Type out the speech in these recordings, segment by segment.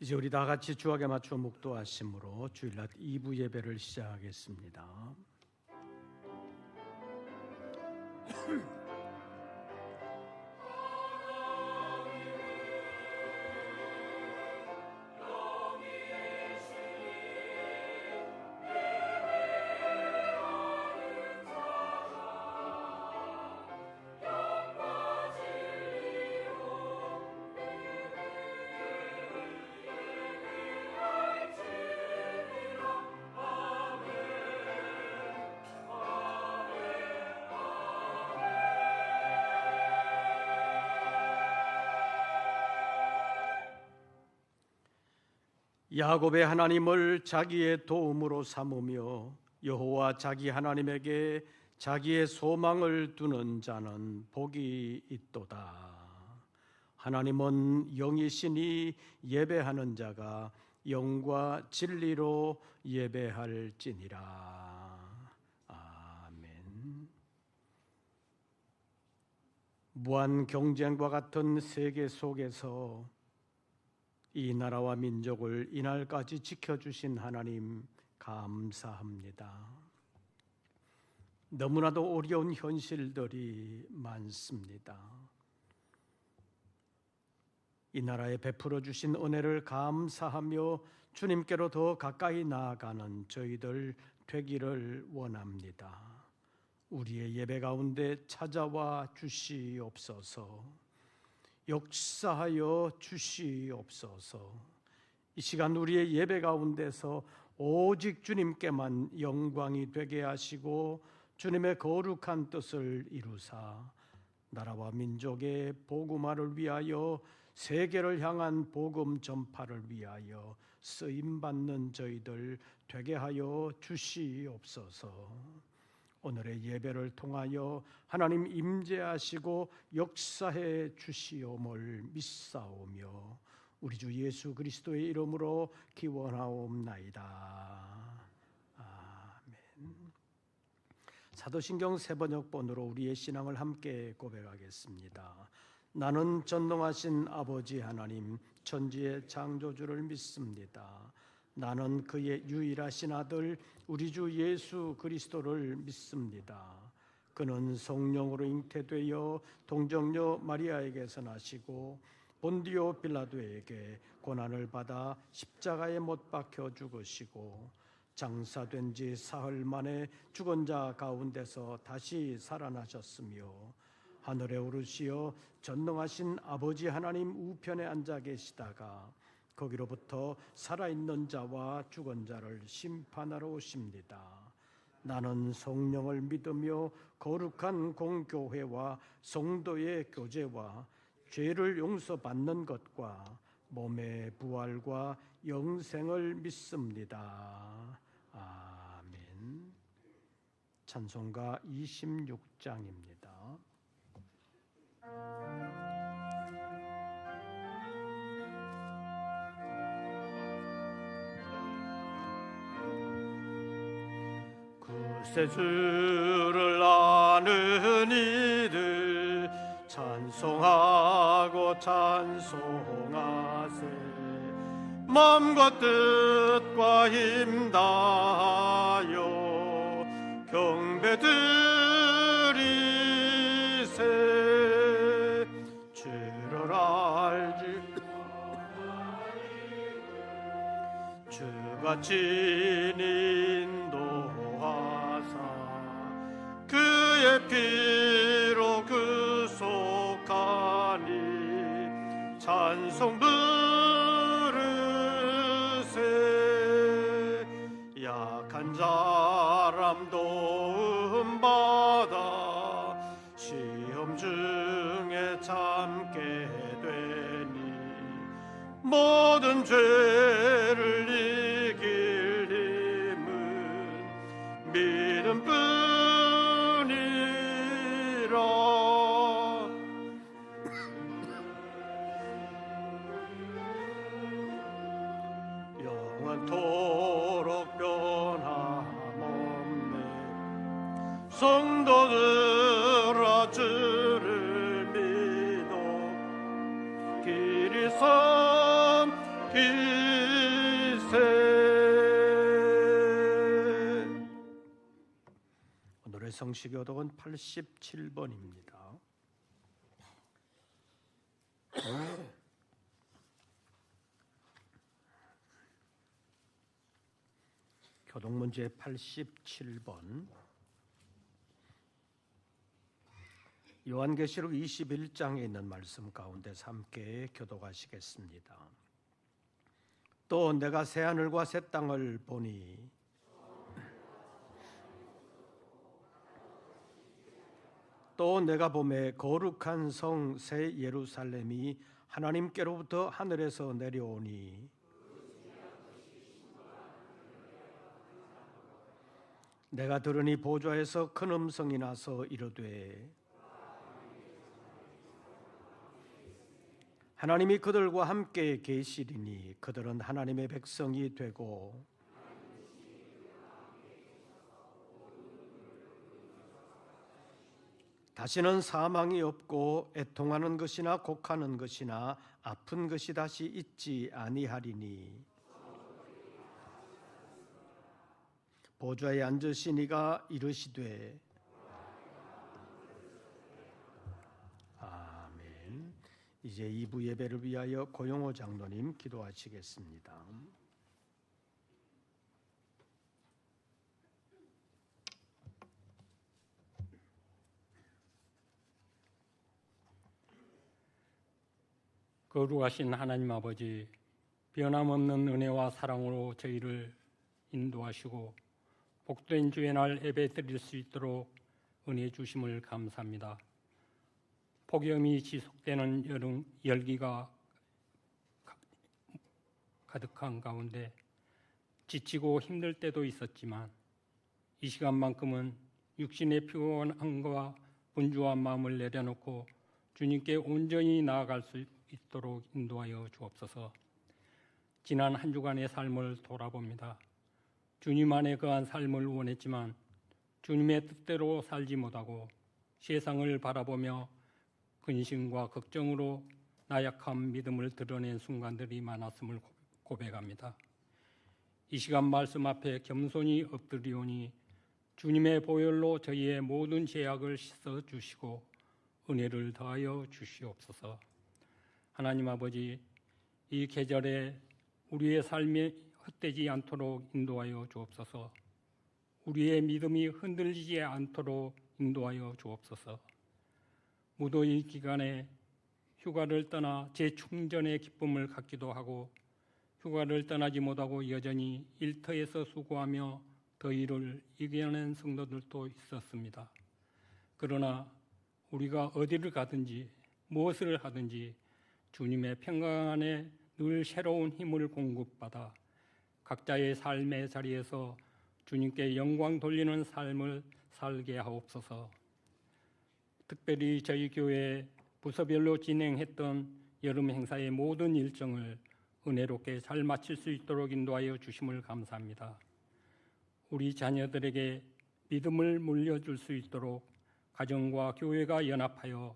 이제 우리 다 같이 주악에 맞춰 묵도하심으로 주일날 2부 예배를 시작하겠습니다. 야곱의 하나님을 자기의 도움으로 삼으며 여호와 자기 하나님에게 자기의 소망을 두는 자는 복이 있도다. 하나님은 영이시니 예배하는 자가 영과 진리로 예배할지니라. 아멘. 무한 경쟁과 같은 세계 속에서 이 나라와 민족을 이날까지 지켜주신 하나님 감사합니다. 너무나도 어려운 현실들이 많습니다. 이 나라에 베풀어 주신 은혜를 감사하며 주님께로 더 가까이 나아가는 저희들 되기를 원합니다. 우리의 예배 가운데 찾아와 주시옵소서. 역사하여 주시옵소서. 이 시간 우리의 예배 가운데서 오직 주님께만 영광이 되게 하시고 주님의 거룩한 뜻을 이루사 나라와 민족의 복음화를 위하여 세계를 향한 복음 전파를 위하여 쓰임받는 저희들 되게 하여 주시옵소서. 오늘의 예배를 통하여 하나님 임재하시고 역사해 주시옵을 믿사오며 우리 주 예수 그리스도의 이름으로 기원하옵나이다. 아멘. 사도신경 세번역본으로 우리의 신앙을 함께 고백하겠습니다. 나는 전능하신 아버지 하나님 천지의 창조주를 믿습니다. 나는 그의 유일하신 아들 우리 주 예수 그리스도를 믿습니다. 그는 성령으로 잉태되어 동정녀 마리아에게서 나시고 본디오 빌라도에게 고난을 받아 십자가에 못 박혀 죽으시고 장사된 지 사흘 만에 죽은 자 가운데서 다시 살아나셨으며 하늘에 오르시어 전능하신 아버지 하나님 우편에 앉아 계시다가 거기로부터 살아있는 자와 죽은 자를 심판하러 오십니다. 나는 성령을 믿으며 거룩한 공교회와 성도의 교제와 죄를 용서받는 것과 몸의 부활과 영생을 믿습니다. 아멘. 찬송가 26장입니다. 구세 주를 아는 이들 찬송하고 찬송하세. 마음과 뜻과 힘 다하여 경배드리세. 주를 알지 주가 친히 그의 피로 구속하니 찬송 부르세. 약한 사람 도움 받아 시험 중에 참게 되니 모든 죄를 이길 힘은 믿음뿐 영원토록 변함없네. 성도들아 주를 믿어 길이 선 필세. 오늘의 성시교독은 87번입니다. 교독문제 87번. 요한계시록 21장에 있는 말씀 가운데서 함께 교독하시겠습니다. 또 내가 새하늘과 새 땅을 보니 또 내가 보매 거룩한 성 새 예루살렘이 하나님께로부터 하늘에서 내려오니 내가 들으니 보좌에서 큰 음성이 나서 이르되 하나님이 그들과 함께 계시리니 그들은 하나님의 백성이 되고 다시는 사망이 없고 애통하는 것이나 곡하는 것이나 아픈 것이 다시 있지 아니하리니 보좌에 앉으신 이가 이르시되 아멘. 이제 2부 예배를 위하여 고용호 장로님 기도하시겠습니다. 거룩하신 하나님 아버지, 변함없는 은혜와 사랑으로 저희를 인도하시고 복된 주의 날 예배 드릴 수 있도록 은혜 주심을 감사합니다. 폭염이 지속되는 여름 열기가 가득한 가운데 지치고 힘들 때도 있었지만 이 시간만큼은 육신의 피곤함과 분주한 마음을 내려놓고 주님께 온전히 나아갈 수 있도록 인도하여 주옵소서. 지난 한 주간의 삶을 돌아봅니다. 주님 안에 거한 삶을 원했지만 주님의 뜻대로 살지 못하고 세상을 바라보며 근심과 걱정으로 나약한 믿음을 드러낸 순간들이 많았음을 고백합니다. 이 시간 말씀 앞에 겸손히 엎드리오니 주님의 보혈로 저희의 모든 죄악을 씻어 주시고 은혜를 더하여 주시옵소서. 하나님 아버지, 이 계절에 우리의 삶이 헛되지 않도록 인도하여 주옵소서. 우리의 믿음이 흔들리지 않도록 인도하여 주옵소서. 무더위 기간에 휴가를 떠나 재충전의 기쁨을 갖기도 하고 휴가를 떠나지 못하고 여전히 일터에서 수고하며 더위를 이겨낸 성도들도 있었습니다. 그러나 우리가 어디를 가든지 무엇을 하든지 주님의 평강 안에 늘 새로운 힘을 공급받아 각자의 삶의 자리에서 주님께 영광 돌리는 삶을 살게 하옵소서. 특별히 저희 교회 부서별로 진행했던 여름 행사의 모든 일정을 은혜롭게 잘 마칠 수 있도록 인도하여 주심을 감사합니다. 우리 자녀들에게 믿음을 물려줄 수 있도록 가정과 교회가 연합하여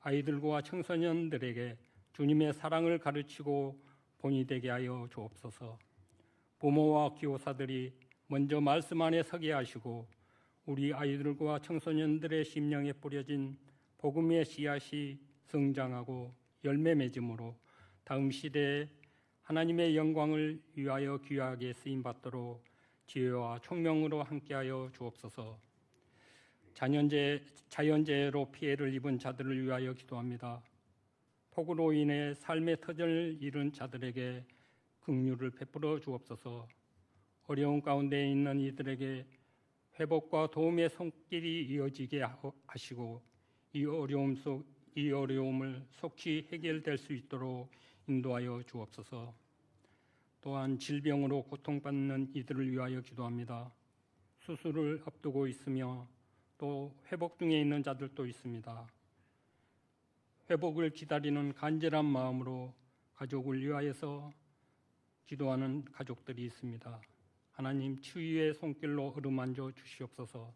아이들과 청소년들에게 주님의 사랑을 가르치고 본이 되게 하여 주옵소서. 부모와 교사들이 먼저 말씀 안에 서게 하시고 우리 아이들과 청소년들의 심령에 뿌려진 복음의 씨앗이 성장하고 열매 맺음으로 다음 시대에 하나님의 영광을 위하여 귀하게 쓰임받도록 지혜와 총명으로 함께하여 주옵소서. 자연재해로 피해를 입은 자들을 위하여 기도합니다. 폭우로 인해 삶의 터전을 잃은 자들에게 긍휼을 베풀어 주옵소서. 어려운 가운데 있는 이들에게 회복과 도움의 손길이 이어지게 하시고 이 어려움을 속히 해결될 수 있도록 인도하여 주옵소서. 또한 질병으로 고통받는 이들을 위하여 기도합니다. 수술을 앞두고 있으며 또 회복 중에 있는 자들도 있습니다. 회복을 기다리는 간절한 마음으로 가족을 위하여서 기도하는 가족들이 있습니다. 하나님 치유의 손길로 어루만져 주시옵소서.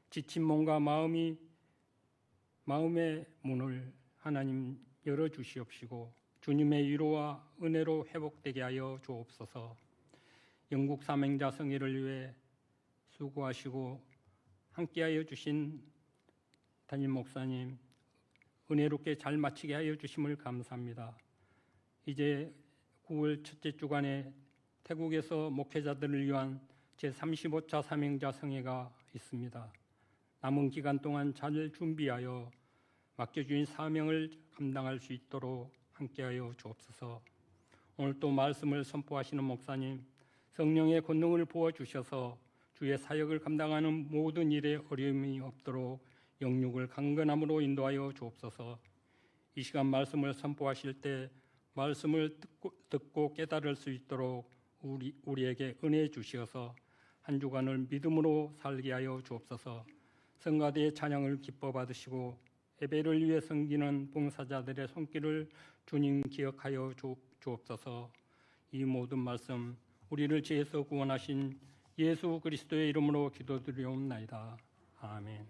지친 몸과 마음의 문을 하나님 열어주시옵시고 주님의 위로와 은혜로 회복되게 하여 주옵소서. 영국 사명자 성회를 위해 수고하시고 함께하여 주신 담임 목사님, 은혜롭게 잘 마치게 하여 주심을 감사합니다. 이제 9월 첫째 주간에 태국에서 목회자들을 위한 제35차 사명자 성회가 있습니다. 남은 기간 동안 잘 준비하여 맡겨주신 사명을 감당할 수 있도록 함께하여 주옵소서. 오늘 또 말씀을 선포하시는 목사님, 성령의 권능을 부어주셔서 주의 사역을 감당하는 모든 일에 어려움이 없도록 영육을 강건함으로 인도하여 주옵소서. 이 시간 말씀을 선포하실 때 말씀을 듣고 깨달을 수 있도록 우리에게 은혜 주시어서 한 주간을 믿음으로 살게 하여 주옵소서. 성가대의 찬양을 기뻐 받으시고 예배를 위해 섬기는 봉사자들의 손길을 주님 기억하여 주옵소서. 이 모든 말씀 우리를 죄에서 구원하신 예수 그리스도의 이름으로 기도드리옵나이다. 아멘.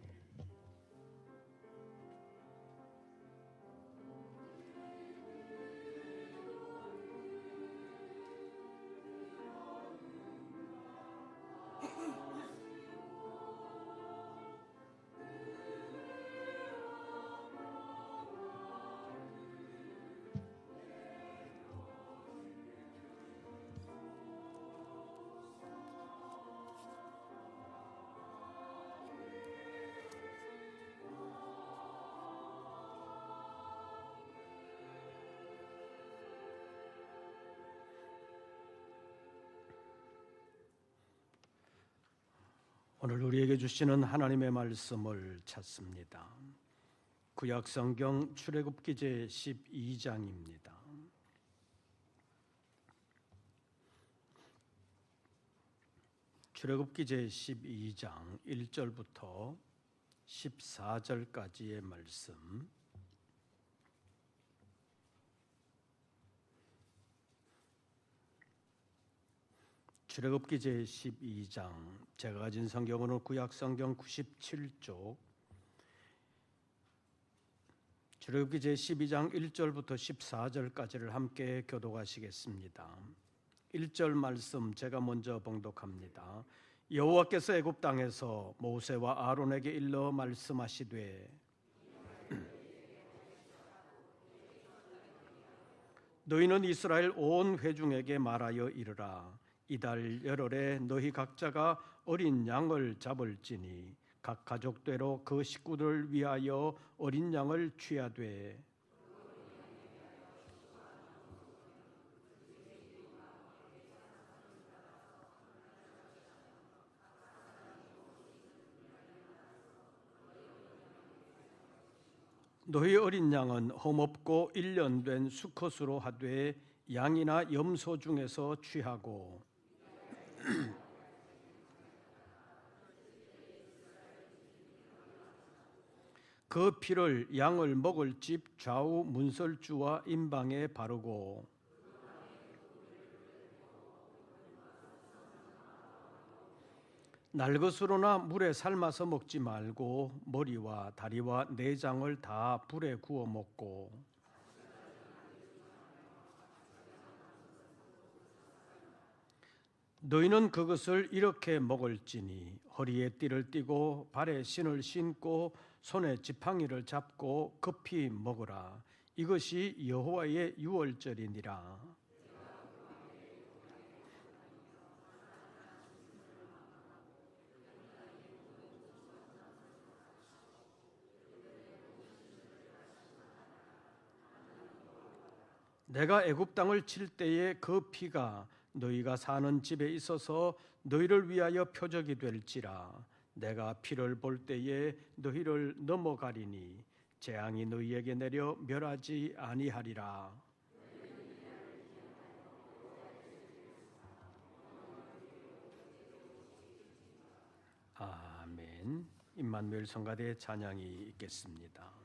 오늘 우리에게 주시는 하나님의 말씀을 찾습니다. 구약성경 출애굽기 제 12장입니다. 출애굽기 제 12장 1절부터 14절까지의 말씀, 출애굽기 제 12장, 제가 가진 성경으로는 구약성경 97쪽, 출애굽기 제 12장 1절부터 14절까지를 함께 교독하시겠습니다. 1절 말씀 제가 먼저 봉독합니다. 여호와께서 애굽 땅에서 모세와 아론에게 일러 말씀하시되 너희는 이스라엘 온 회중에게 말하여 이르라. 이달 열흘에 너희 각자가 어린 양을 잡을지니 각 가족대로 그 식구들을 위하여 어린 양을 취하되 너희 어린 양은 험없고 1년 된 수컷으로 하되 양이나 염소 중에서 취하고 그 피를 양을 먹을 집 좌우 문설주와 임방에 바르고 날것으로나 물에 삶아서 먹지 말고 머리와 다리와 내장을 다 불에 구워 먹고 너희는 그것을 이렇게 먹을지니 허리에 띠를 띠고 발에 신을 신고 손에 지팡이를 잡고 급히 먹으라. 이것이 여호와의 유월절이니라. 내가 애굽 땅을 칠 때에 그 피가 너희가 사는 집에 있어서 너희를 위하여 표적이 될지라. 내가 피를 볼 때에 너희를 넘어가리니 재앙이 너희에게 내려 멸하지 아니하리라. 아멘. 임마누엘 성가대의 찬양이 있겠습니다.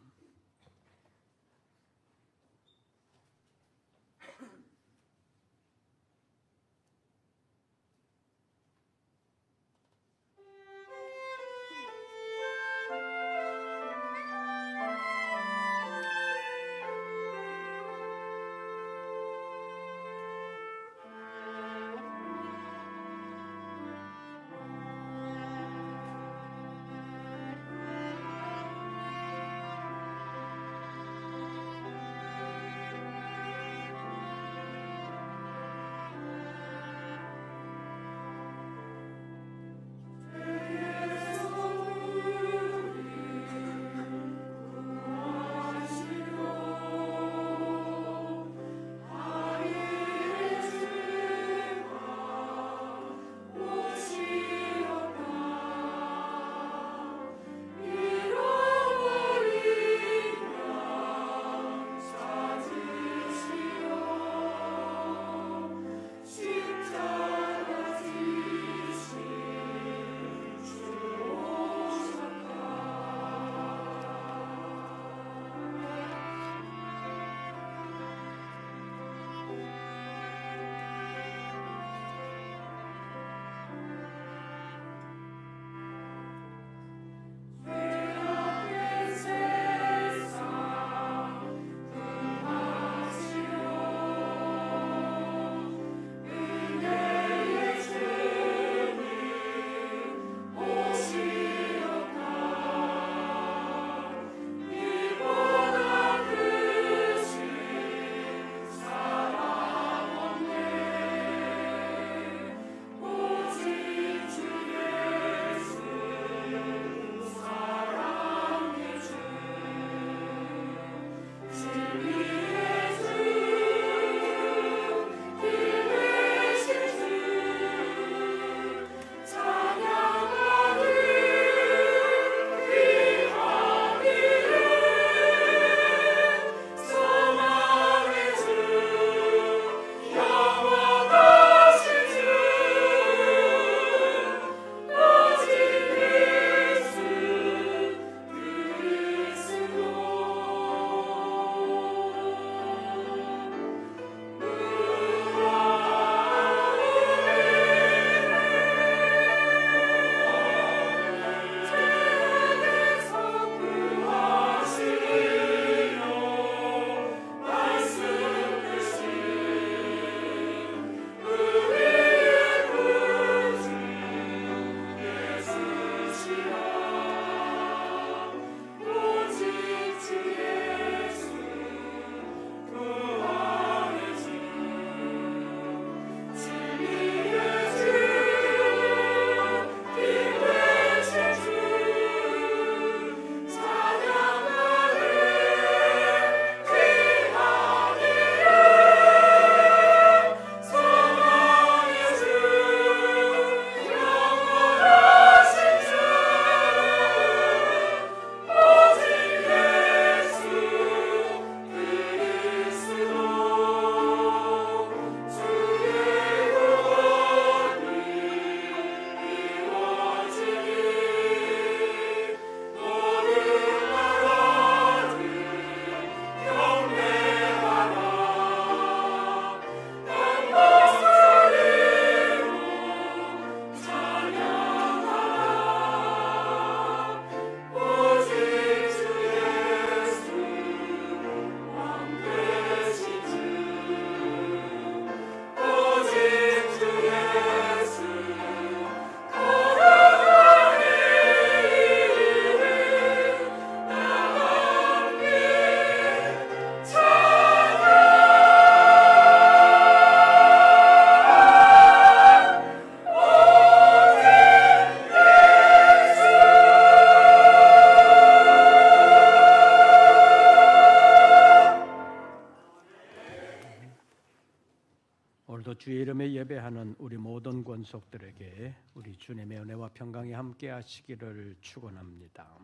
오늘도 주의 이름에 예배하는 우리 모든 권속들에게 우리 주님의 은혜와 평강이 함께 하시기를 축원합니다.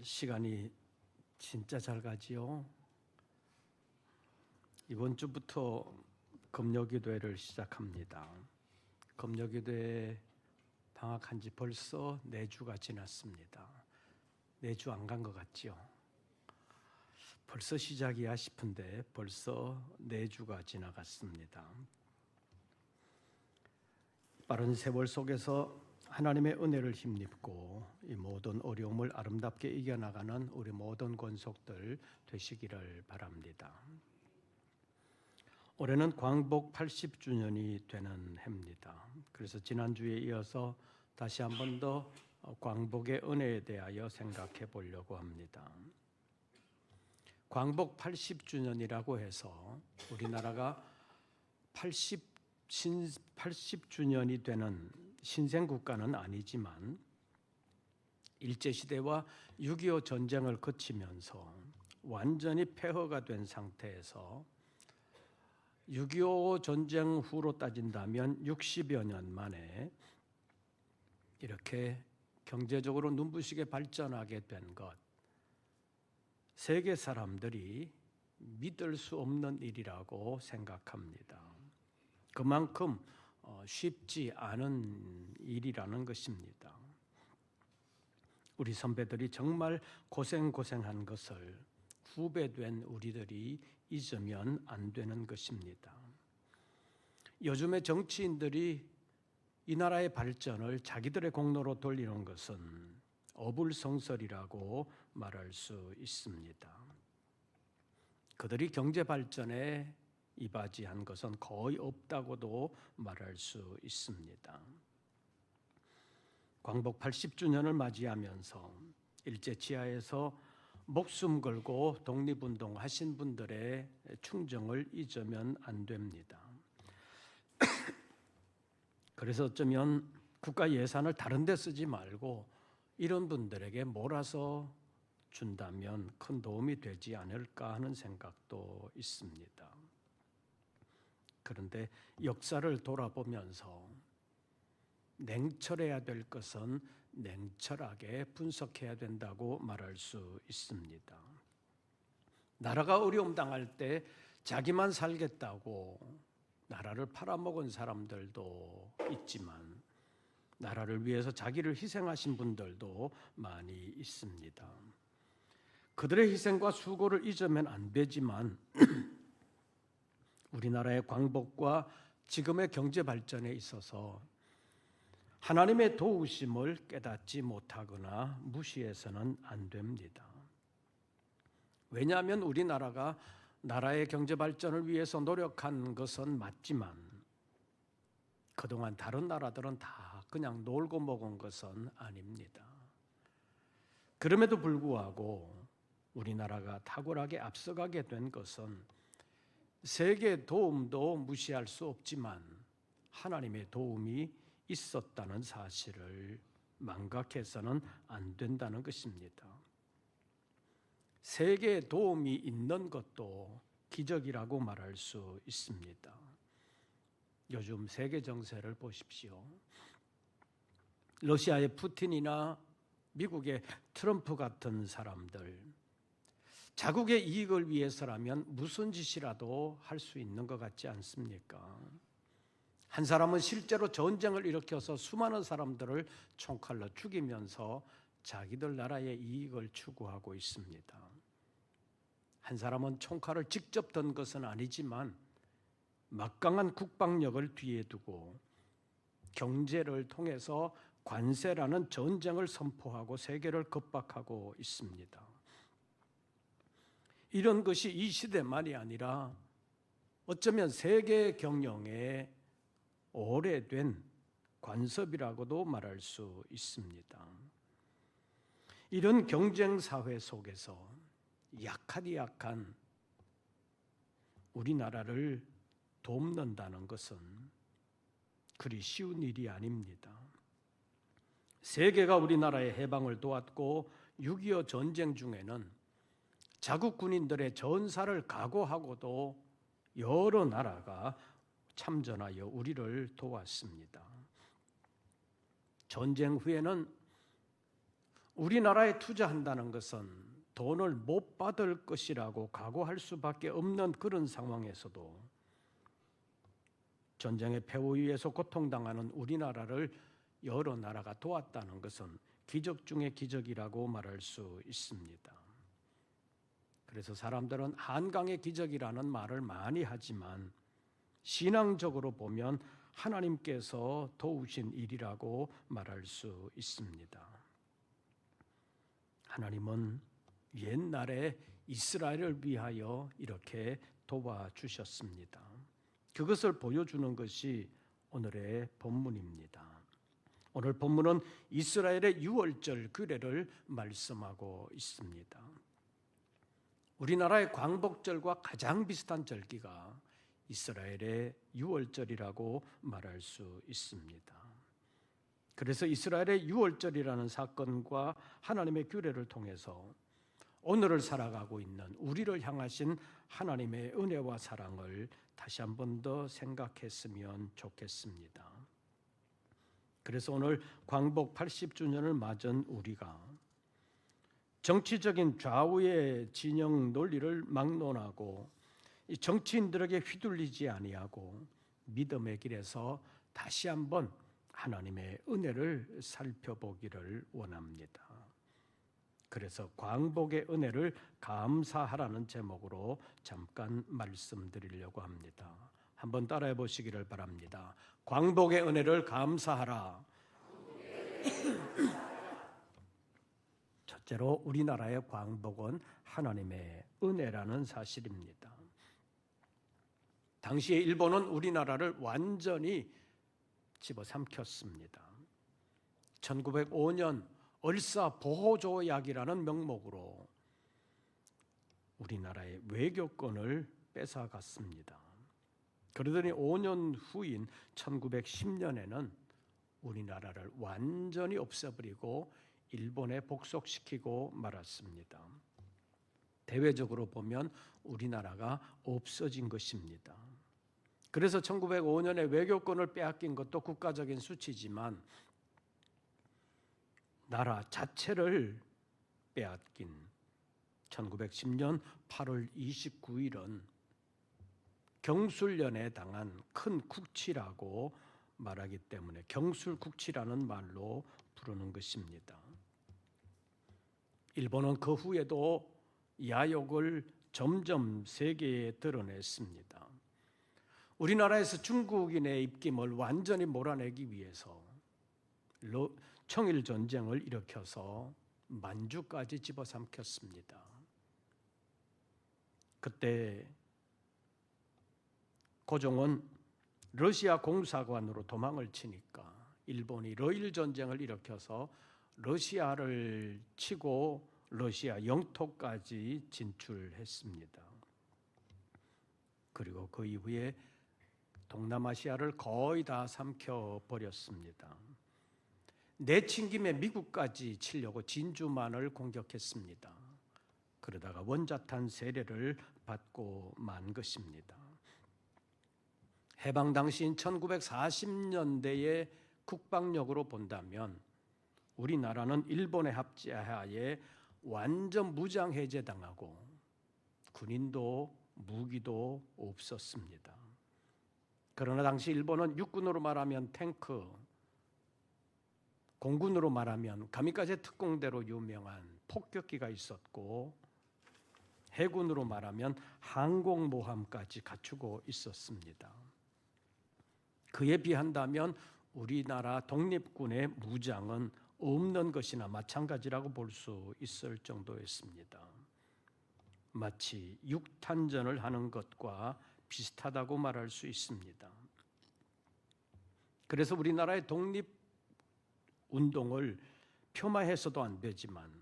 시간이 진짜 잘 가지요. 이번 주부터 금요기도회를 시작합니다. 금요기도회 방학한 지 벌써 4주가 지났습니다. 4주 안 간 것 같지요? 벌써 시작이야 싶은데 벌써 4주가 지나갔습니다. 빠른 세월 속에서 하나님의 은혜를 힘입고 이 모든 어려움을 아름답게 이겨나가는 우리 모든 권속들 되시기를 바랍니다. 올해는 광복 80주년이 되는 해입니다. 그래서 지난주에 이어서 다시 한 번 더 광복의 은혜에 대하여 생각해 보려고 합니다. 광복 80주년이라고 해서 우리나라가 80주년이 되는 신생국가는 아니지만 일제시대와 6.25 전쟁을 거치면서 완전히 폐허가 된 상태에서 6.25 전쟁 후로 따진다면 60여 년 만에 이렇게 경제적으로 눈부시게 발전하게 된 것, 세계 사람들이 믿을 수 없는 일이라고 생각합니다. 그만큼 쉽지 않은 일이라는 것입니다. 우리 선배들이 정말 고생한 것을 후배된 우리들이 잊으면 안 되는 것입니다. 요즘의 정치인들이 이 나라의 발전을 자기들의 공로로 돌리는 것은 어불성설이라고 말할 수 있습니다. 그들이 경제 발전에 이바지한 것은 거의 없다고도 말할 수 있습니다. 광복 80주년을 맞이하면서 일제 치하에서 목숨 걸고 독립운동 하신 분들의 충정을 잊으면 안 됩니다. 그래서 어쩌면 국가 예산을 다른 데 쓰지 말고 이런 분들에게 몰아서 준다면 큰 도움이 되지 않을까 하는 생각도 있습니다. 그런데 역사를 돌아보면서 냉철해야 될 것은 냉철하게 분석해야 된다고 말할 수 있습니다. 나라가 어려움 당할 때 자기만 살겠다고 나라를 팔아먹은 사람들도 있지만 나라를 위해서 자기를 희생하신 분들도 많이 있습니다. 그들의 희생과 수고를 잊으면 안 되지만 우리나라의 광복과 지금의 경제 발전에 있어서 하나님의 도우심을 깨닫지 못하거나 무시해서는 안 됩니다. 왜냐하면 우리나라가 나라의 경제 발전을 위해서 노력한 것은 맞지만 그동안 다른 나라들은 다 그냥 놀고 먹은 것은 아닙니다. 그럼에도 불구하고 우리나라가 탁월하게 앞서가게 된 것은 세계의 도움도 무시할 수 없지만 하나님의 도움이 있었다는 사실을 망각해서는 안 된다는 것입니다. 세계의 도움이 있는 것도 기적이라고 말할 수 있습니다. 요즘 세계 정세를 보십시오. 러시아의 푸틴이나 미국의 트럼프 같은 사람들, 자국의 이익을 위해서라면 무슨 짓이라도 할 수 있는 것 같지 않습니까? 한 사람은 실제로 전쟁을 일으켜서 수많은 사람들을 총칼로 죽이면서 자기들 나라의 이익을 추구하고 있습니다. 한 사람은 총칼을 직접 든 것은 아니지만 막강한 국방력을 뒤에 두고 경제를 통해서 관세라는 전쟁을 선포하고 세계를 겁박하고 있습니다. 이런 것이 이 시대만이 아니라 어쩌면 세계 경영의 오래된 관습이라고도 말할 수 있습니다. 이런 경쟁 사회 속에서 약한 우리나라를 돕는다는 것은 그리 쉬운 일이 아닙니다. 세계가 우리나라의 해방을 도왔고 6.25 전쟁 중에는 자국 군인들의 전사를 각오하고도 여러 나라가 참전하여 우리를 도왔습니다. 전쟁 후에는 우리나라에 투자한다는 것은 돈을 못 받을 것이라고 각오할 수밖에 없는 그런 상황에서도 전쟁의 폐허 위에서 고통당하는 우리나라를 여러 나라가 도왔다는 것은 기적 중의 기적이라고 말할 수 있습니다. 그래서 사람들은 한강의 기적이라는 말을 많이 하지만 신앙적으로 보면 하나님께서 도우신 일이라고 말할 수 있습니다. 하나님은 옛날에 이스라엘을 위하여 이렇게 도와주셨습니다. 그것을 보여주는 것이 오늘의 본문입니다. 오늘 본문은 이스라엘의 유월절 규례를 말씀하고 있습니다. 우리나라의 광복절과 가장 비슷한 절기가 이스라엘의 유월절이라고 말할 수 있습니다. 그래서 이스라엘의 유월절이라는 사건과 하나님의 규례를 통해서 오늘을 살아가고 있는 우리를 향하신 하나님의 은혜와 사랑을 다시 한 번 더 생각했으면 좋겠습니다. 그래서 오늘 광복 80주년을 맞은 우리가 정치적인 좌우의 진영 논리를 막론하고 이 정치인들에게 휘둘리지 아니하고 믿음의 길에서 다시 한번 하나님의 은혜를 살펴보기를 원합니다. 그래서 광복의 은혜를 감사하라는 제목으로 잠깐 말씀드리려고 합니다. 한번 따라해 보시기를 바랍니다. 광복의 은혜를 감사하라. 첫째로 우리나라의 광복은 하나님의 은혜라는 사실입니다. 당시에 일본은 우리나라를 완전히 집어삼켰습니다. 1905년 얼사보호조약이라는 명목으로 우리나라의 외교권을 뺏어갔습니다. 그러더니 5년 후인 1910년에는 우리나라를 완전히 없애버리고 일본에 복속시키고 말았습니다. 대외적으로 보면 우리나라가 없어진 것입니다. 그래서 1905년에 외교권을 빼앗긴 것도 국가적인 수치지만 나라 자체를 빼앗긴 1910년 8월 29일은 경술련에 당한 큰 국치라고 말하기 때문에 경술국치라는 말로 부르는 것입니다. 일본은 그 후에도 야욕을 점점 세계에 드러냈습니다. 우리나라에서 중국인의 입김을 완전히 몰아내기 위해서 청일전쟁을 일으켜서 만주까지 집어삼켰습니다. 그때 고종은 러시아 공사관으로 도망을 치니까 일본이 러일 전쟁을 일으켜서 러시아를 치고 러시아 영토까지 진출했습니다. 그리고 그 이후에 동남아시아를 거의 다 삼켜버렸습니다. 내친 김에 미국까지 치려고 진주만을 공격했습니다. 그러다가 원자탄 세례를 받고 만 것입니다. 해방 당시인 1940년대의 국방력으로 본다면 우리나라는 일본의 합제하에 완전 무장 해제당하고 군인도 무기도 없었습니다. 그러나 당시 일본은 육군으로 말하면 탱크, 공군으로 말하면 가미카제 특공대로 유명한 폭격기가 있었고 해군으로 말하면 항공모함까지 갖추고 있었습니다. 그에 비한다면 우리나라 독립군의 무장은 없는 것이나 마찬가지라고 볼 수 있을 정도였습니다. 마치 육탄전을 하는 것과 비슷하다고 말할 수 있습니다. 그래서 우리나라의 독립운동을 폄하해서도 안 되지만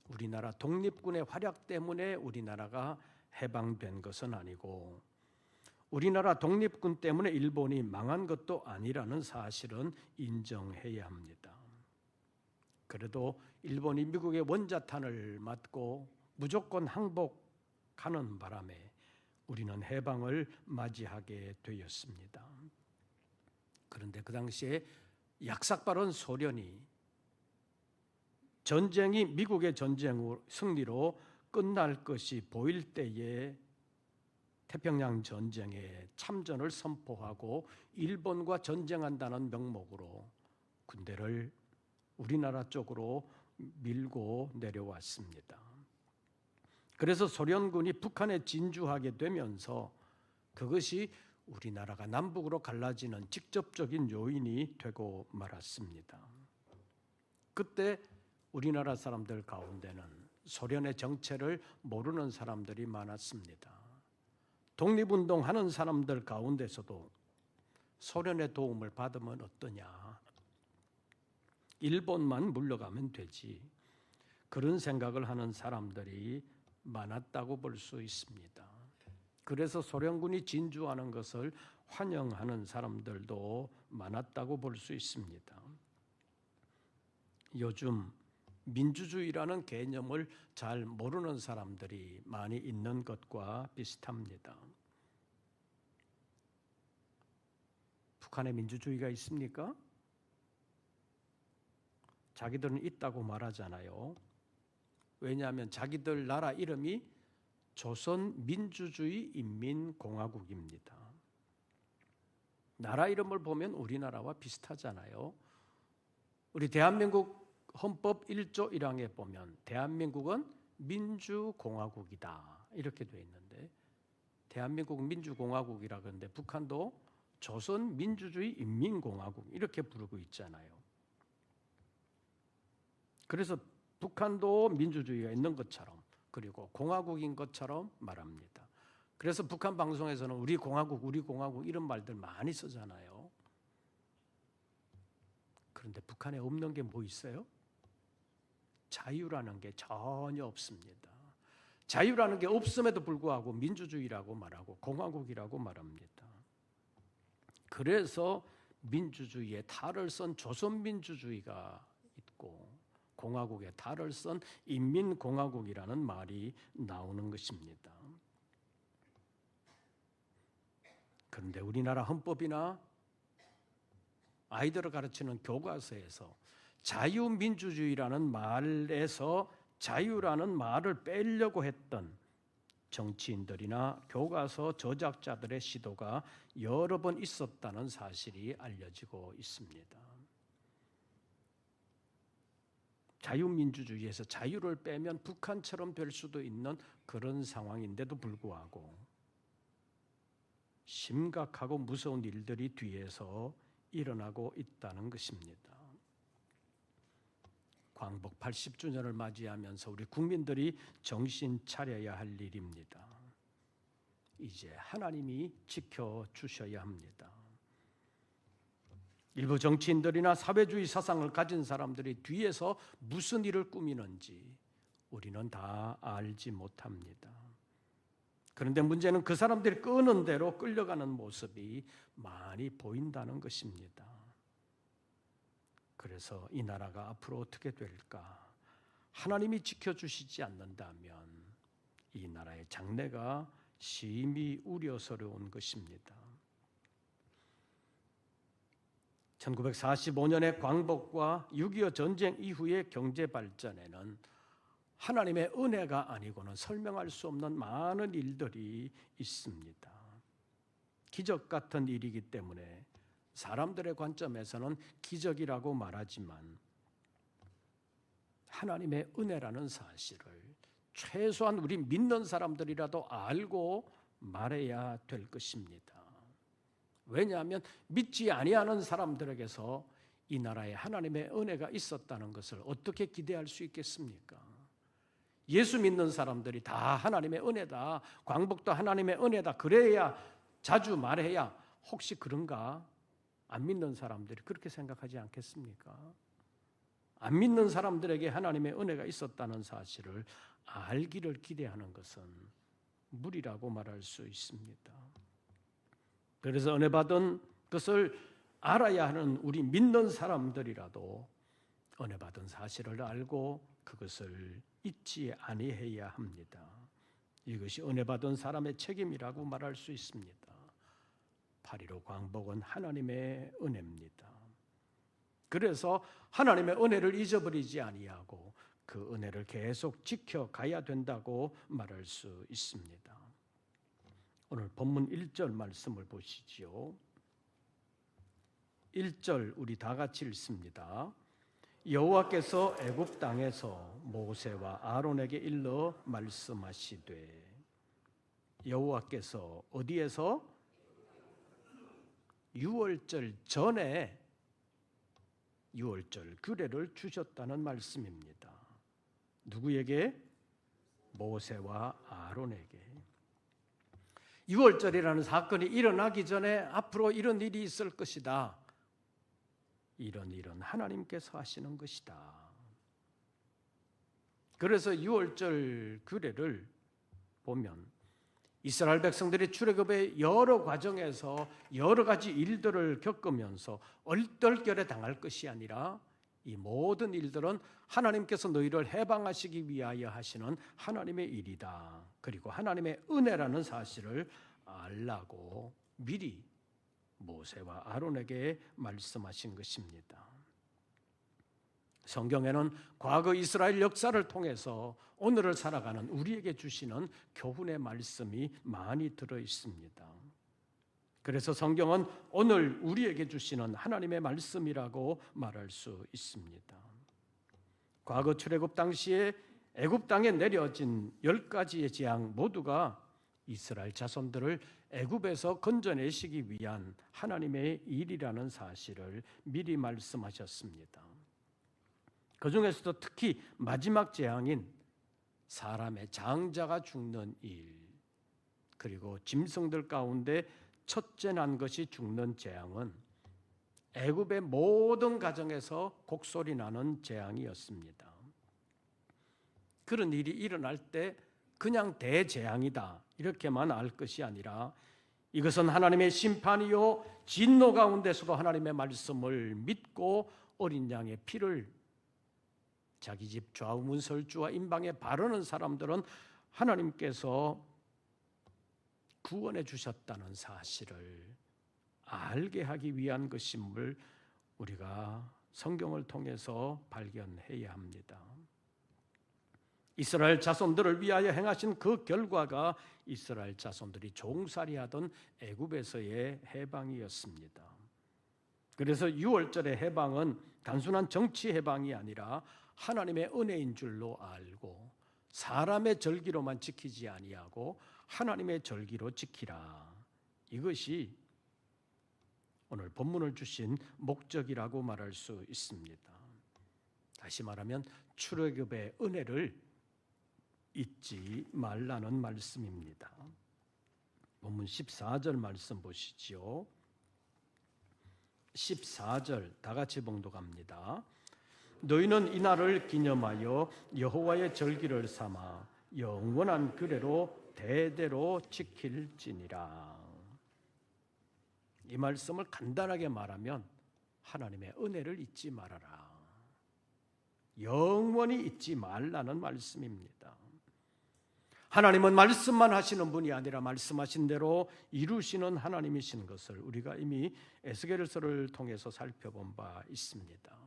우리나라 독립군의 활약 때문에 우리나라가 해방된 것은 아니고 우리나라 독립군 때문에 일본이 망한 것도 아니라는 사실은 인정해야 합니다. 그래도 일본이 미국의 원자탄을 맞고 무조건 항복하는 바람에 우리는 해방을 맞이하게 되었습니다. 그런데 그 당시에 약삭빠른 소련이 전쟁이 미국의 전쟁 승리로 끝날 것이 보일 때에 태평양 전쟁에 참전을 선포하고 일본과 전쟁한다는 명목으로 군대를 우리나라 쪽으로 밀고 내려왔습니다. 그래서 소련군이 북한에 진주하게 되면서 그것이 우리나라가 남북으로 갈라지는 직접적인 요인이 되고 말았습니다. 그때 우리나라 사람들 가운데는 소련의 정체를 모르는 사람들이 많았습니다. 독립운동하는 사람들 가운데서도 소련의 도움을 받으면 어떠냐, 일본만 물러가면 되지, 그런 생각을 하는 사람들이 많았다고 볼 수 있습니다. 그래서 소련군이 진주하는 것을 환영하는 사람들도 많았다고 볼 수 있습니다. 요즘 민주주의라는 개념을 잘 모르는 사람들이 많이 있는 것과 비슷합니다. 북한에 민주주의가 있습니까? 자기들은 있다고 말하잖아요. 왜냐하면 자기들 나라 이름이 조선민주주의인민공화국입니다. 나라 이름을 보면 우리나라와 비슷하잖아요. 우리 대한민국 헌법 1조 1항에 보면 대한민국은 민주공화국이다 이렇게 되어 있는데, 대한민국은 민주공화국이라 그러는데 북한도 조선민주주의인민공화국 이렇게 부르고 있잖아요. 그래서 북한도 민주주의가 있는 것처럼, 그리고 공화국인 것처럼 말합니다. 그래서 북한 방송에서는 우리 공화국 이런 말들 많이 쓰잖아요. 그런데 북한에 없는 게 뭐 있어요? 자유라는 게 전혀 없습니다. 자유라는 게 없음에도 불구하고 민주주의라고 말하고 공화국이라고 말합니다. 그래서 민주주의에 탈을 쓴 조선민주주의가 있고 공화국에 탈을 쓴 인민공화국이라는 말이 나오는 것입니다. 그런데 우리나라 헌법이나 아이들을 가르치는 교과서에서 자유민주주의라는 말에서 자유라는 말을 빼려고 했던 정치인들이나 교과서 저작자들의 시도가 여러 번 있었다는 사실이 알려지고 있습니다. 자유민주주의에서 자유를 빼면 북한처럼 될 수도 있는 그런 상황인데도 불구하고 심각하고 무서운 일들이 뒤에서 일어나고 있다는 것입니다. 광복 80주년을 맞이하면서 우리 국민들이 정신 차려야 할 일입니다. 이제 하나님이 지켜주셔야 합니다. 일부 정치인들이나 사회주의 사상을 가진 사람들이 뒤에서 무슨 일을 꾸미는지 우리는 다 알지 못합니다. 그런데 문제는 그 사람들이 끄는 대로 끌려가는 모습이 많이 보인다는 것입니다. 그래서 이 나라가 앞으로 어떻게 될까? 하나님이 지켜주시지 않는다면 이 나라의 장래가 심히 우려스러운 것입니다. 1945년의 광복과 6.25 전쟁 이후의 경제 발전에는 하나님의 은혜가 아니고는 설명할 수 없는 많은 일들이 있습니다. 기적 같은 일이기 때문에 사람들의 관점에서는 기적이라고 말하지만 하나님의 은혜라는 사실을 최소한 우리 믿는 사람들이라도 알고 말해야 될 것입니다. 왜냐하면 믿지 아니하는 사람들에게서 이 나라에 하나님의 은혜가 있었다는 것을 어떻게 기대할 수 있겠습니까? 예수 믿는 사람들이 다 하나님의 은혜다, 광복도 하나님의 은혜다, 그래야 자주 말해야 혹시 그런가? 안 믿는 사람들이 그렇게 생각하지 않겠습니까? 안 믿는 사람들에게 하나님의 은혜가 있었다는 사실을 알기를 기대하는 것은 무리라고 말할 수 있습니다. 그래서 은혜 받은 것을 알아야 하는 우리 믿는 사람들이라도 은혜 받은 사실을 알고 그것을 잊지 아니해야 합니다. 이것이 은혜 받은 사람의 책임이라고 말할 수 있습니다. 8.15 광복은 하나님의 은혜입니다. 그래서 하나님의 은혜를 잊어버리지 아니하고 그 은혜를 계속 지켜가야 된다고 말할 수 있습니다. 오늘 본문 1절 말씀을 보시지요. 1절 우리 다 같이 읽습니다. 여호와께서 애굽 땅에서 모세와 아론에게 일러 말씀하시되. 여호와께서 어디에서? 유월절 전에 유월절 규례를 주셨다는 말씀입니다. 누구에게? 모세와 아론에게. 유월절이라는 사건이 일어나기 전에 앞으로 이런 일이 있을 것이다. 이런 일은 하나님께서 하시는 것이다. 그래서 유월절 규례를 보면 이스라엘 백성들이 출애굽의 여러 과정에서 여러 가지 일들을 겪으면서 얼떨결에 당할 것이 아니라 이 모든 일들은 하나님께서 너희를 해방하시기 위하여 하시는 하나님의 일이다. 그리고 하나님의 은혜라는 사실을 알라고 미리 모세와 아론에게 말씀하신 것입니다. 성경에는 과거 이스라엘 역사를 통해서 오늘을 살아가는 우리에게 주시는 교훈의 말씀이 많이 들어 있습니다. 그래서 성경은 오늘 우리에게 주시는 하나님의 말씀이라고 말할 수 있습니다. 과거 출애굽 당시에 애굽 땅에 내려진 10가지의 재앙 모두가 이스라엘 자손들을 애굽에서 건져내시기 위한 하나님의 일이라는 사실을 미리 말씀하셨습니다. 그 중에서도 특히 마지막 재앙인 사람의 장자가 죽는 일, 그리고 짐승들 가운데 첫째 난 것이 죽는 재앙은 애굽의 모든 가정에서 곡소리 나는 재앙이었습니다. 그런 일이 일어날 때 그냥 대재앙이다 이렇게만 알 것이 아니라 이것은 하나님의 심판이요 진노 가운데서도 하나님의 말씀을 믿고 어린 양의 피를 자기 집 좌우문설주와 임방에 바르는 사람들은 하나님께서 구원해 주셨다는 사실을 알게 하기 위한 것임을 우리가 성경을 통해서 발견해야 합니다. 이스라엘 자손들을 위하여 행하신 그 결과가 이스라엘 자손들이 종살이하던 애굽에서의 해방이었습니다. 그래서 유월절의 해방은 단순한 정치 해방이 아니라 하나님의 은혜인 줄로 알고 사람의 절기로만 지키지 아니하고 하나님의 절기로 지키라. 이것이 오늘 본문을 주신 목적이라고 말할 수 있습니다. 다시 말하면 출애굽의 은혜를 잊지 말라는 말씀입니다. 본문 14절 말씀 보시지요. 14절 다 같이 봉독합니다. 너희는 이날을 기념하여 여호와의 절기를 삼아 영원한 규례로 대대로 지킬지니라. 이 말씀을 간단하게 말하면 하나님의 은혜를 잊지 말아라. 영원히 잊지 말라는 말씀입니다. 하나님은 말씀만 하시는 분이 아니라 말씀하신 대로 이루시는 하나님이신 것을 우리가 이미 에스겔서를 통해서 살펴본 바 있습니다.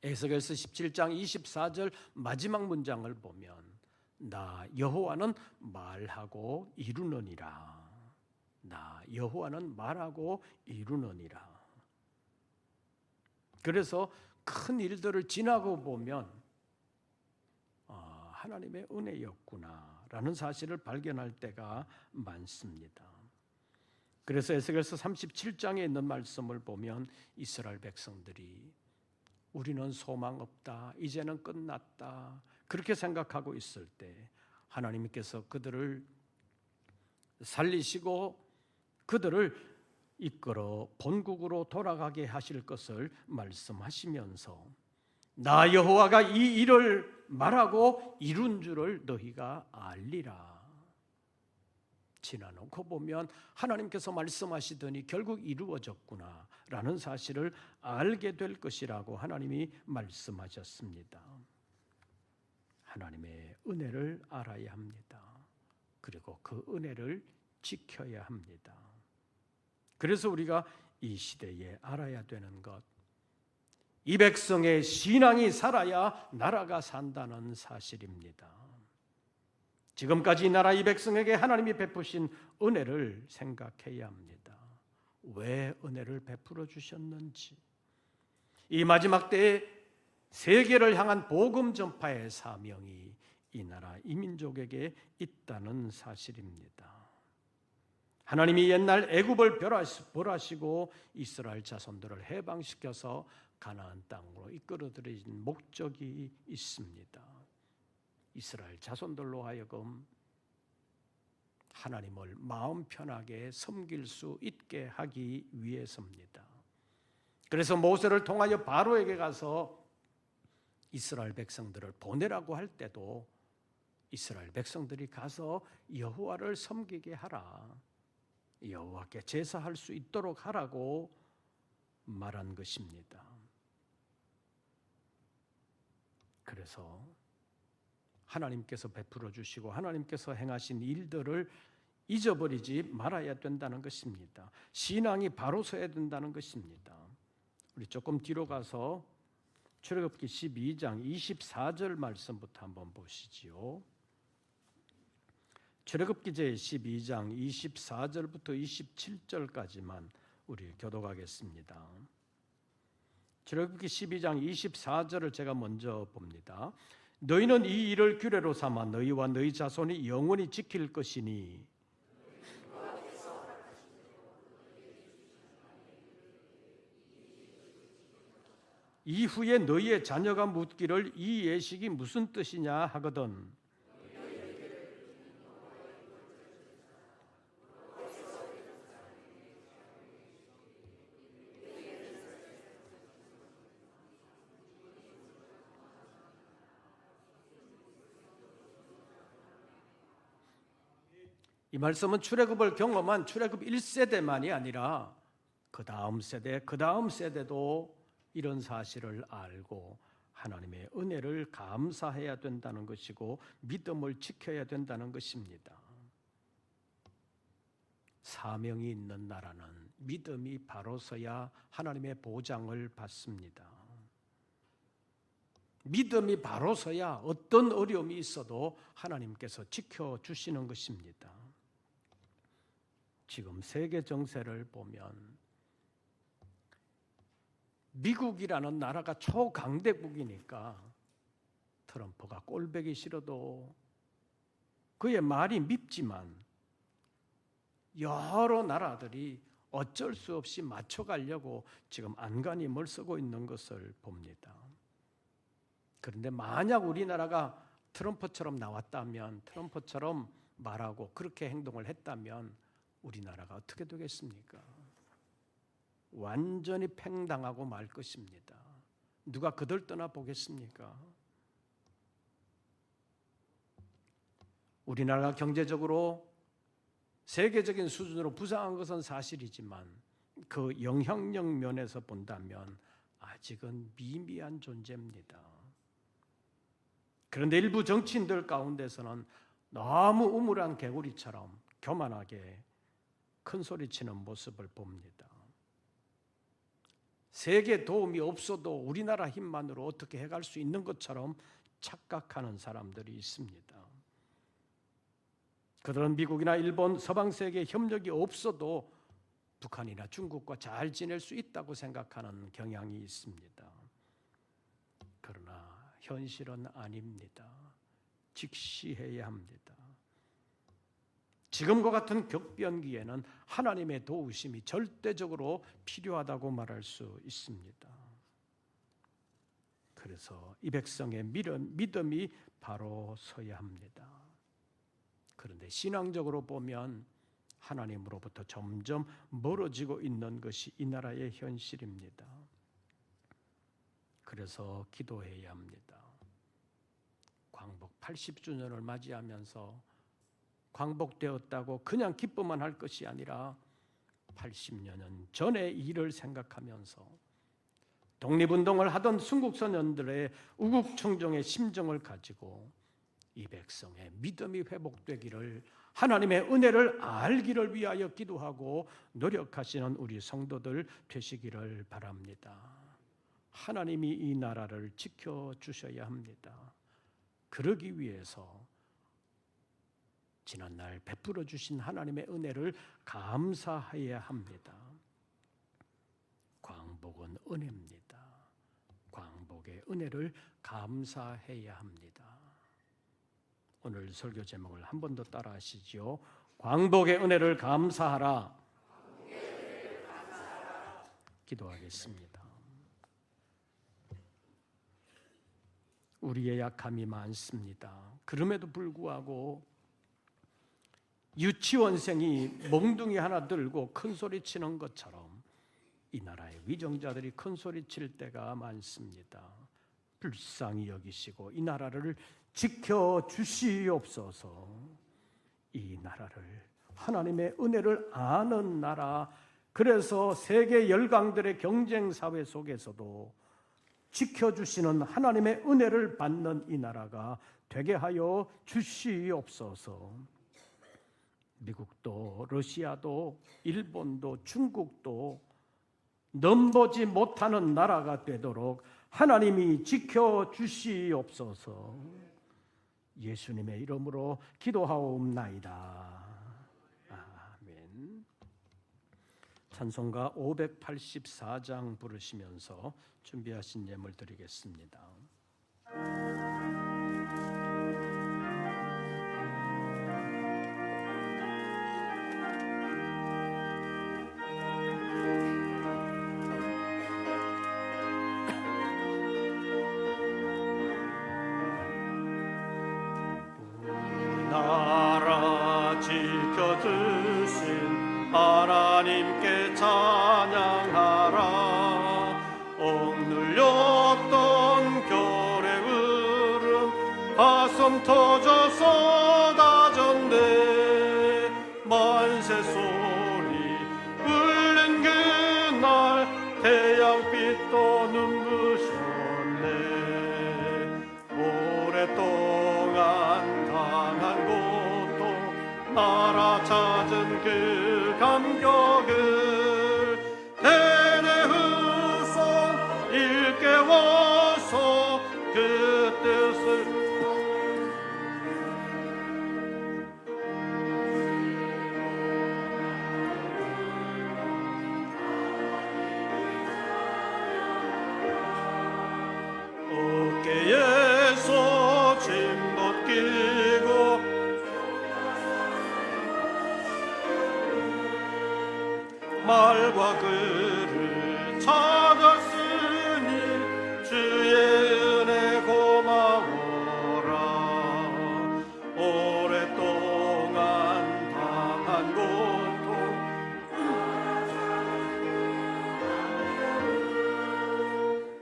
에스겔서 17장 24절 마지막 문장을 보면 나 여호와는 말하고 이루느니라. 나 여호와는 말하고 이루느니라. 그래서 큰 일들을 지나고 보면 하나님의 은혜였구나라는 사실을 발견할 때가 많습니다. 그래서 에스겔서 37장에 있는 말씀을 보면 이스라엘 백성들이 우리는 소망 없다, 이제는 끝났다 그렇게 생각하고 있을 때 하나님께서 그들을 살리시고 그들을 이끌어 본국으로 돌아가게 하실 것을 말씀하시면서 나 여호와가 이 일을 말하고 이룬 줄을 너희가 알리라. 지나놓고 보면 하나님께서 말씀하시더니 결국 이루어졌구나 라는 사실을 알게 될 것이라고 하나님이 말씀하셨습니다. 하나님의 은혜를 알아야 합니다. 그리고 그 은혜를 지켜야 합니다. 그래서 우리가 이 시대에 알아야 되는 것, 이 백성의 신앙이 살아야 나라가 산다는 사실입니다. 지금까지 이 나라 이 백성에게 하나님이 베푸신 은혜를 생각해야 합니다. 왜 은혜를 베풀어 주셨는지, 이 마지막 때에 세계를 향한 복음 전파의 사명이 이 나라 이 민족에게 있다는 사실입니다. 하나님이 옛날 애굽을 벌하시고 이스라엘 자손들을 해방시켜서 가나안 땅으로 이끌어들인 목적이 있습니다. 이스라엘 자손들로 하여금 하나님을 마음 편하게 섬길 수 있게 하기 위해서입니다. 그래서 모세를 통하여 바로에게 가서 이스라엘 백성들을 보내라고 할 때도 이스라엘 백성들이 가서 여호와를 섬기게 하라, 여호와께 제사할 수 있도록 하라고 말한 것입니다. 그래서 하나님께서 베풀어 주시고 하나님께서 행하신 일들을 잊어버리지 말아야 된다는 것입니다. 신앙이 바로 서야 된다는 것입니다. 우리 조금 뒤로 가서 출애굽기 12장 24절 말씀부터 한번 보시지요. 출애굽기 제 12장 24절부터 27절까지만 우리 교독하겠습니다. 출애굽기 12장 24절을 제가 먼저 봅니다. 너희는 이 일을 규례로 삼아 너희와 너희 자손이 영원히 지킬 것이니 이후에 너희의 자녀가 묻기를 이 예식이 무슨 뜻이냐 하거든 이 말씀은 출애굽을 경험한 출애굽 1세대만이 아니라 그 다음 세대, 그 다음 세대도 이런 사실을 알고 하나님의 은혜를 감사해야 된다는 것이고 믿음을 지켜야 된다는 것입니다. 사명이 있는 나라는 믿음이 바로 서야 하나님의 보장을 받습니다. 믿음이 바로 서야 어떤 어려움이 있어도 하나님께서 지켜주시는 것입니다. 지금 세계 정세를 보면 미국이라는 나라가 초강대국이니까 트럼프가 꼴보기 싫어도 그의 말이 밉지만 여러 나라들이 어쩔 수 없이 맞춰가려고 지금 안간힘을 쓰고 있는 것을 봅니다. 그런데 만약 우리나라가 트럼프처럼 나왔다면, 트럼프처럼 말하고 그렇게 행동을 했다면 우리나라가 어떻게 되겠습니까? 완전히 팽당하고 말 것입니다. 누가 그들 떠나 보겠습니까? 우리나라가 경제적으로 세계적인 수준으로 부상한 것은 사실이지만 그 영향력 면에서 본다면 아직은 미미한 존재입니다. 그런데 일부 정치인들 가운데서는 너무 우물한 개구리처럼 교만하게 큰 소리치는 모습을 봅니다. 세계 도움이 없어도 우리나라 힘만으로 어떻게 해갈 수 있는 것처럼 착각하는 사람들이 있습니다. 그들은 미국이나 일본, 서방 세계 협력이 없어도 북한이나 중국과 잘 지낼 수 있다고 생각하는 경향이 있습니다. 그러나 현실은 아닙니다. 직시해야 합니다. 지금과 같은 격변기에는 하나님의 도우심이 절대적으로 필요하다고 말할 수 있습니다. 그래서 이 백성의 믿음이 바로 서야 합니다. 그런데 신앙적으로 보면 하나님으로부터 점점 멀어지고 있는 것이 이 나라의 현실입니다. 그래서 기도해야 합니다. 광복 80주년을 맞이하면서 광복되었다고 그냥 기뻐만 할 것이 아니라 80년 전의 일을 생각하면서 독립운동을 하던 순국선원들의 우국청정의 심정을 가지고 이 백성의 믿음이 회복되기를 하나님의 은혜를 알기를 위하여 기도하고 노력하시는 우리 성도들 되시기를 바랍니다. 하나님이 이 나라를 지켜주셔야 합니다. 그러기 위해서 지난날 베풀어 주신 하나님의 은혜를 감사해야 합니다. 광복은 은혜입니다. 광복의 은혜를 감사해야 합니다. 오늘 설교 제목을 한 번 더 따라 하시죠. 광복의 은혜를 감사하라. 기도하겠습니다. 우리의 약함이 많습니다. 그럼에도 불구하고 유치원생이 몽둥이 하나 들고 큰 소리 치는 것처럼 이 나라의 위정자들이 큰 소리 칠 때가 많습니다. 불쌍히 여기시고 이 나라를 지켜주시옵소서. 이 나라를 하나님의 은혜를 아는 나라, 그래서 세계 열강들의 경쟁 사회 속에서도 지켜주시는 하나님의 은혜를 받는 이 나라가 되게 하여 주시옵소서. 미국도 러시아도 일본도 중국도 넘보지 못하는 나라가 되도록 하나님이 지켜주시옵소서. 예수님의 이름으로 기도하옵나이다. 아멘. 찬송가 584장 부르시면서 준비하신 예물 드리겠습니다. 나라 지켜주신 하나님께 찬양하라. 억눌렸던 결의 흐름 가슴 터져 쏟아졌네. 만세 소리 울린 그날 태양빛도 눈부셨네. 오랫동안 당한 고통 나라 찾은 그 감격을 대대 후손 일깨워서 그 뜻을 어깨에서 짐 벗기고 말과 글을 찾았으니 주의 은혜 고마워라. 오랫동안 당한 고통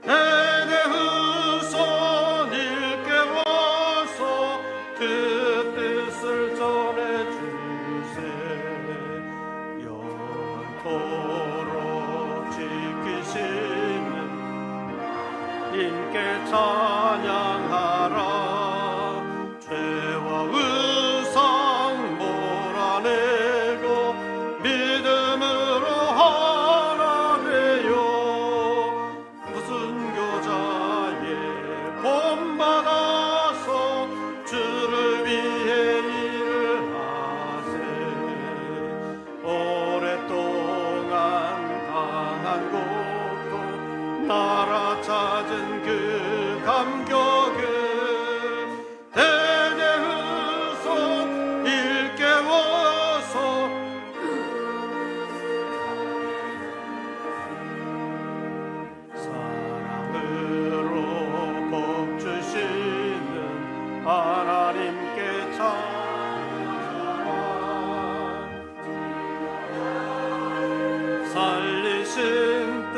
대대 후손 일깨워서 그 뜻을 전해주세. 영원토록 지키시는 님께 찬양하라. 죄와 의상 몰아내고 믿음으로 하나 되어 무슨교자의 본받아서 주를 위해 일을 하세. 오랫동안 당한 고통 나라 찾은 그 감격을 대대 후손 일깨워서 사랑으로 복 주시는 하나님께 찬양. 살리신 뜻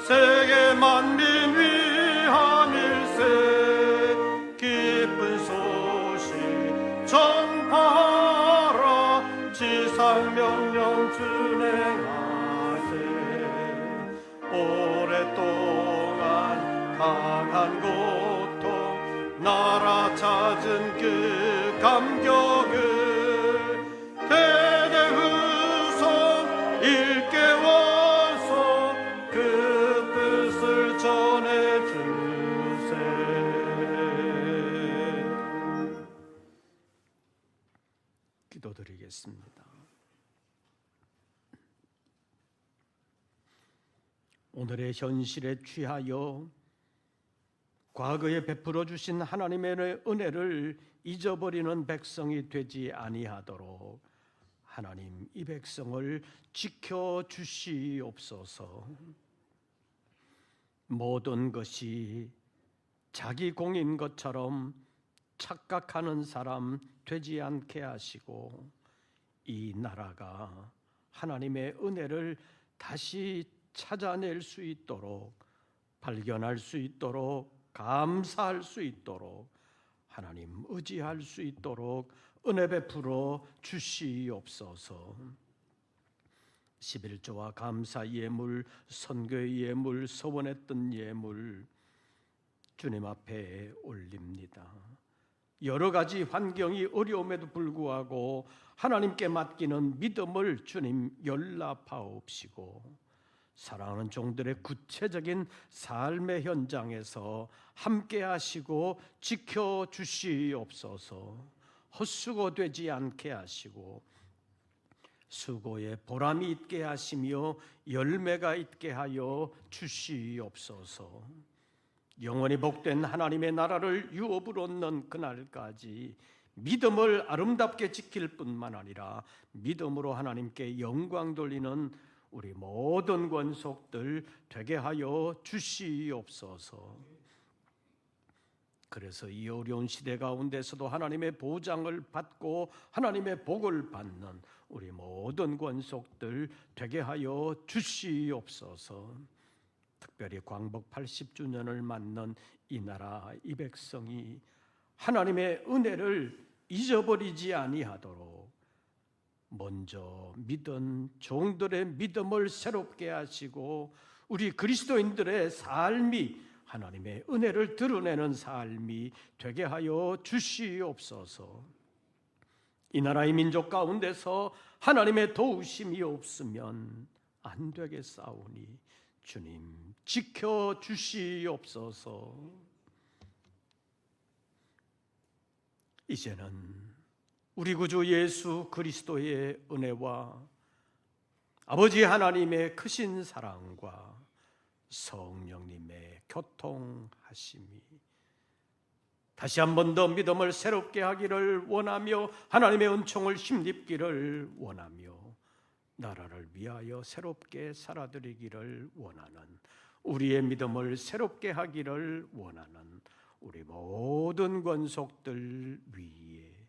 세계 만민 위함일세. 기쁜 소식 전파하라. 지상 명령 준행하세. 오랫동안 강한 고통 나라 찾은 그 감격을 기도하겠습니다. 오늘의 현실에 취하여 과거에 베풀어 주신 하나님의 은혜를 잊어버리는 백성이 되지 아니하도록 하나님 이 백성을 지켜 주시옵소서. 모든 것이 자기 공인 것처럼 착각하는 사람 되지 않게 하시고 이 나라가 하나님의 은혜를 다시 찾아낼 수 있도록, 발견할 수 있도록, 감사할 수 있도록, 하나님 의지할 수 있도록 은혜 베풀어 주시옵소서. 11조와 감사 예물, 선교의 예물, 서원했던 예물 주님 앞에 올립니다. 여러 가지 환경이 어려움에도 불구하고 하나님께 맡기는 믿음을 주님 연락하옵시고 사랑하는 종들의 구체적인 삶의 현장에서 함께 하시고 지켜 주시옵소서. 헛수고되지 않게 하시고 수고에 보람이 있게 하시며 열매가 있게 하여 주시옵소서. 영원히 복된 하나님의 나라를 유업으로 얻는 그날까지 믿음을 아름답게 지킬 뿐만 아니라 믿음으로 하나님께 영광 돌리는 우리 모든 권속들 되게 하여 주시옵소서. 그래서 이 어려운 시대 가운데서도 하나님의 보장을 받고 하나님의 복을 받는 우리 모든 권속들 되게 하여 주시옵소서. 특별히 광복 80주년을 맞는 이 나라 이 백성이 하나님의 은혜를 잊어버리지 아니하도록 먼저 믿은 종들의 믿음을 새롭게 하시고 우리 그리스도인들의 삶이 하나님의 은혜를 드러내는 삶이 되게 하여 주시옵소서. 이 나라의 민족 가운데서 하나님의 도우심이 없으면 안 되겠사오니 주님 지켜 주시옵소서. 이제는 우리 구주 예수 그리스도의 은혜와 아버지 하나님의 크신 사랑과 성령님의 교통하심이 다시 한 번 더 믿음을 새롭게 하기를 원하며 하나님의 은총을 힘입기를 원하며 나라를 위하여 새롭게 살아드리기를 원하는 우리의 믿음을 새롭게 하기를 원하는 우리 모든 권속들 위에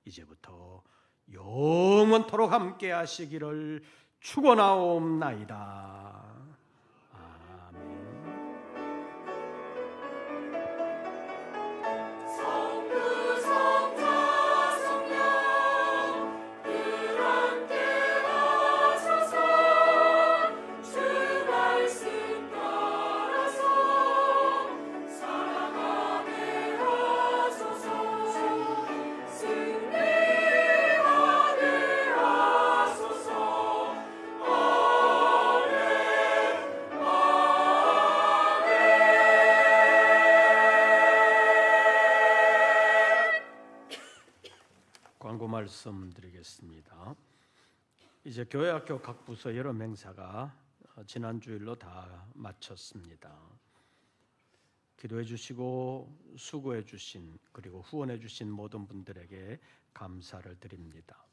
이제부터 영원토록 함께 하시기를 축원하옵나이다. 광고 말씀드리겠습니다. 이제 교회학교 각 부서 여러 행사가 지난 주일로 다 마쳤습니다. 기도해 주시고 수고해 주신 그리고 후원해 주신 모든 분들에게 감사를 드립니다.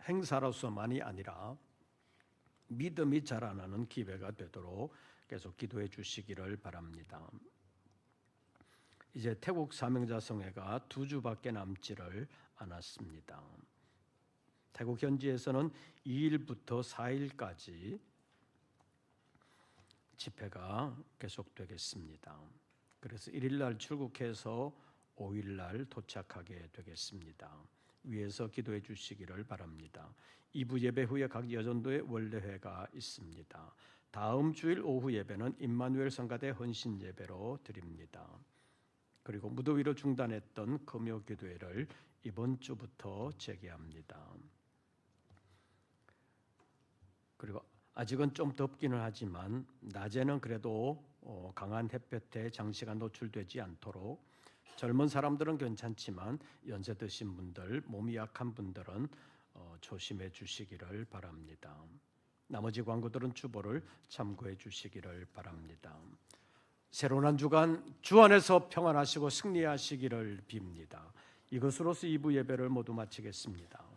행사로서만이 아니라 믿음이 자라나는 기회가 되도록 계속 기도해 주시기를 바랍니다. 이제 태국 사명자성회가 2주밖에 남지를 않았습니다. 태국 현지에서는 2일부터 4일까지 집회가 계속되겠습니다. 그래서 1일날 출국해서 5일날 도착하게 되겠습니다. 위에서 기도해 주시기를 바랍니다. 2부 예배 후에 각 여전도의 원래회가 있습니다. 다음 주일 오후 예배는 임마누엘 성가대 헌신 예배로 드립니다. 그리고 무더위로 중단했던 금요 기도회를 이번 주부터 재개합니다. 그리고 아직은 좀 덥기는 하지만 낮에는 그래도 강한 햇볕에 장시간 노출되지 않도록 젊은 사람들은 괜찮지만 연세 드신 분들, 몸이 약한 분들은 조심해 주시기를 바랍니다. 나머지 광고들은 주보를 참고해 주시기를 바랍니다. 새로운 한 주간 주 안에서 평안하시고 승리하시기를 빕니다. 이것으로서 2부 예배를 모두 마치겠습니다.